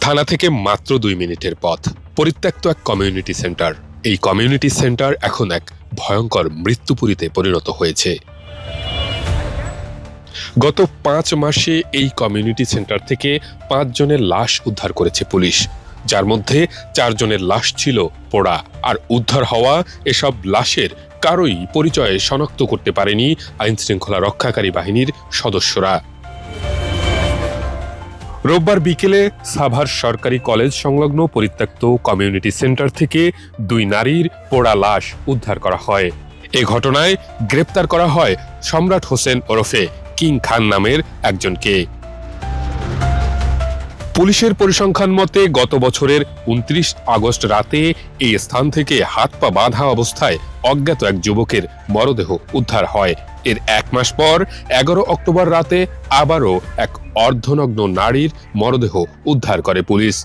থানা থেকে মাত্র 2 মিনিটের পথ, পরিত্যক্ত এক কমিউনিটি সেন্টার। এই কমিউনিটি সেন্টার এখন এক ভয়ঙ্কর মৃত্যুপুরীতে পরিণত হয়েছে। গত 5 মাসে এই কমিউনিটি সেন্টার থেকে 5 জনের লাশ উদ্ধার করেছে পুলিশ, যার মধ্যে 4 জনের লাশ ছিল পোড়া। আর উদ্ধার হওয়া এসব লাশের কারোই পরিচয় শনাক্ত করতে পারেনি আইনশৃঙ্খলা রক্ষাকারী বাহিনীর সদস্যরা। রোববার বিকেলে সাভার সরকারি কলেজ সংলগ্ন পরিত্যক্ত কমিউনিটি সেন্টার থেকে 2 নারীর পোড়া লাশ উদ্ধার করা হয়। এ ঘটনায় গ্রেপ্তার করা হয় সম্রাট হোসেন ওরফে কিং খান নামের একজনকে। পুলিশের পরিসংখ্যান মতে গত বছরের 29 আগস্ট রাতে এই স্থান থেকে হাত পা বাঁধা অবস্থায় অজ্ঞাত এক যুবকের মরদেহ উদ্ধার হয়। এর 1 মাস পর 11 অক্টোবর রাতে আবারও এক অর্ধনগ্ন নারীর মরদেহ উদ্ধার করে পুলিশ।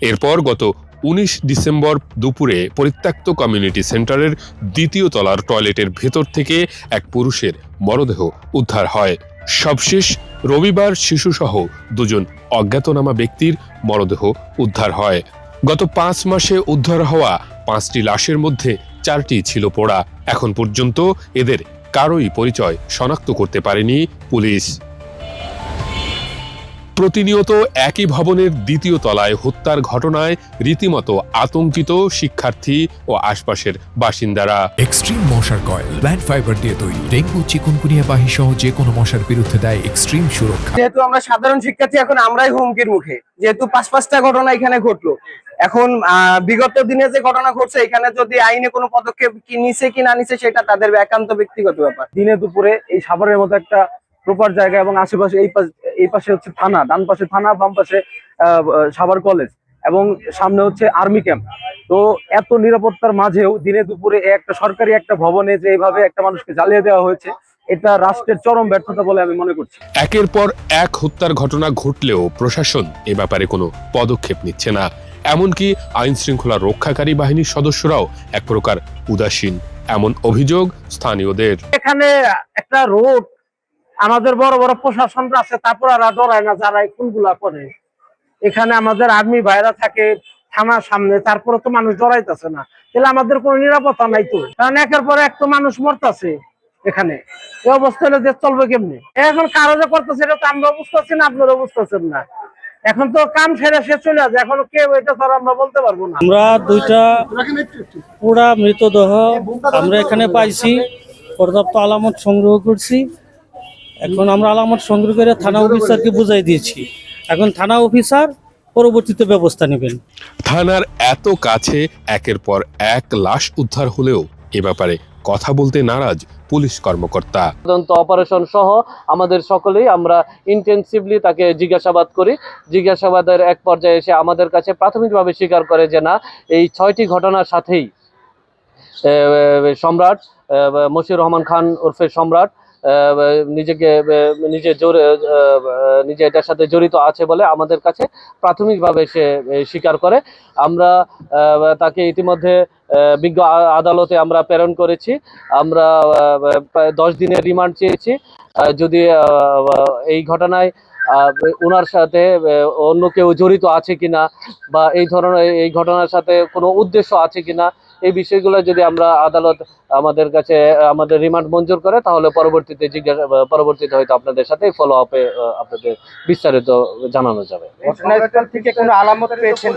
এরপর গত 19 ডিসেম্বর দুপুরে পরিত্যক্ত কমিউনিটি সেন্টারের 2য় তলার টয়লেটের ভেতর থেকে এক পুরুষের মরদেহ উদ্ধার হয়। সবশেষ রবিবার শিশুসহ 2 জন অজ্ঞাতনামা ব্যক্তির মরদেহ উদ্ধার হয়। গত 5 মাসে উদ্ধার হওয়া 5টি লাশের মধ্যে 4টি ছিল পোড়া। এখন পর্যন্ত এদের কারোই পরিচয় শনাক্ত করতে পারেনি পুলিশ। প্রতিনিয়ত একই ভবনের 2য় তলায় হত্যার ঘটনায় রীতিমতো আতঙ্কিত শিক্ষার্থী ও আশপাশের বাসিন্দারা। এক্সট্রিম মশার কয়েল প্ল্যান্ট ফাইবার দিয়ে তৈরি, ডেঙ্গু চিকুনগুনিয়া বাহি সহ যে কোনো মশার বিরুদ্ধে দেয় এক্সট্রিম সুরক্ষা। যেহেতু আমরা সাধারণ শিক্ষার্থী, এখন আমরাই হুমকির মুখে, যেহেতু 5-5টা ঘটনা এখানে ঘটলো। এখন বিগত দিনে যে ঘটনা ঘটছে, এখানে যদি আইনে কোনো পদক্ষেপ কি নিছে কি না নিছে সেটা তাদের একান্ত ব্যক্তিগত ব্যাপার। দিনে দুপুরে এই সাভারের মতো একটা প্রপার জায়গা এবং আশেপাশে এই পাশে হচ্ছে থানা, ডান পাশে থানা, বাম পাশে সাভার কলেজ এবং সামনে হচ্ছে আর্মি ক্যাম্প। তো এত নিরাপত্তার মাঝেও দিনে দুপুরে একটা সরকারি একটা ভবনে যে এইভাবে একটা মানুষকে জ্বালিয়ে দেওয়া হয়েছে, এটা রাষ্ট্রের চরম ব্যর্থতা বলে আমি মনে করছি। একের পর এক হত্যার ঘটনা ঘটলেও প্রশাসন এ ব্যাপারে কোনো পদক্ষেপ নিচ্ছে না। এমনকি আইন শৃঙ্খলা রক্ষাকারী বাহিনীর সদস্যরাও এক প্রকার উদাসীন, এমন অভিযোগ স্থানীয়দের। এখানে একটা রোড, আমাদের বড় বড় প্রশাসনরা আছে, তারপর আর ডরায় না যারা এই খুনগুলা করে। এখানে আমাদের আর্মি ভাইরা থাকে থানার সামনে, তারপরে তো মানুষ ডরাইতেছে না, তাহলে আমাদের কোনো নিরাপত্তা নাই তো। কারণ একের পর এক তো মানুষ মরতেছে এখানে। এই অবস্থা হলে দেশ চলবে কেমনি? এখন কারো যে করতেছে এটা তো আমরা বুঝতেছি না, আপনারা বুঝতেছেন না। এখন তো কাম সেরে সে চলে আসে, এখন কেউ এটা তো আমরা বলতে পারবো না। আমরা 2টা পুরা মৃতদেহ আমরা এখানে পাইছি, পর্যাপ্ত আলামত সংগ্রহ করছি। এখন আমরা আলামত সংগ্রহ করে থানা অফিসারকে বুঝাই দিয়েছি, এখন থানা অফিসার পরবর্তীতে ব্যবস্থা নেবেন। থানার এত কাছে একের পর এক লাশ উদ্ধার হলেও এ ব্যাপারে কথা বলতে নারাজ পুলিশ কর্মকর্তা। তদন্ত অপারেশন সহ আমাদের সকলেই আমরা ইন্টেনসিভলি তাকে জিজ্ঞাসাবাদ করি। জিজ্ঞাসাবাদের এক পর্যায়ে এসে আমাদের কাছে প্রাথমিকভাবে স্বীকার করে যে না, এই 6টি ঘটনার সাথেই সম্রাট মশিউর রহমান খান ওরফে সম্রাট নিজে এটার সাথে জড়িত আছে বলে আমাদের কাছে প্রাথমিকভাবে সে স্বীকার করে। আমরা তাকে ইতিমধ্যে বিজ্ঞ আদালতে আমরা প্রেরণ করেছি। আমরা প্রায় 10 দিনের রিমান্ড চেয়েছি। যদি এই ঘটনায় ওনার সাথে অন্য কেউ জড়িত আছে কিনা বা এই ধরনের এই ঘটনার সাথে কোনো উদ্দেশ্য আছে কিনা, এই বিষয়গুলো যদি আমরা আদালত আমাদের কাছে আমাদের রিমান্ড মঞ্জুর করে, তাহলে পরবর্তীতে হয়তো আপনাদের সাথে ফলো আপে আপনাদের বিস্তারিত জানানো যাবে। ঘটনাস্থল থেকে কোনো আলামত পেয়েছেন?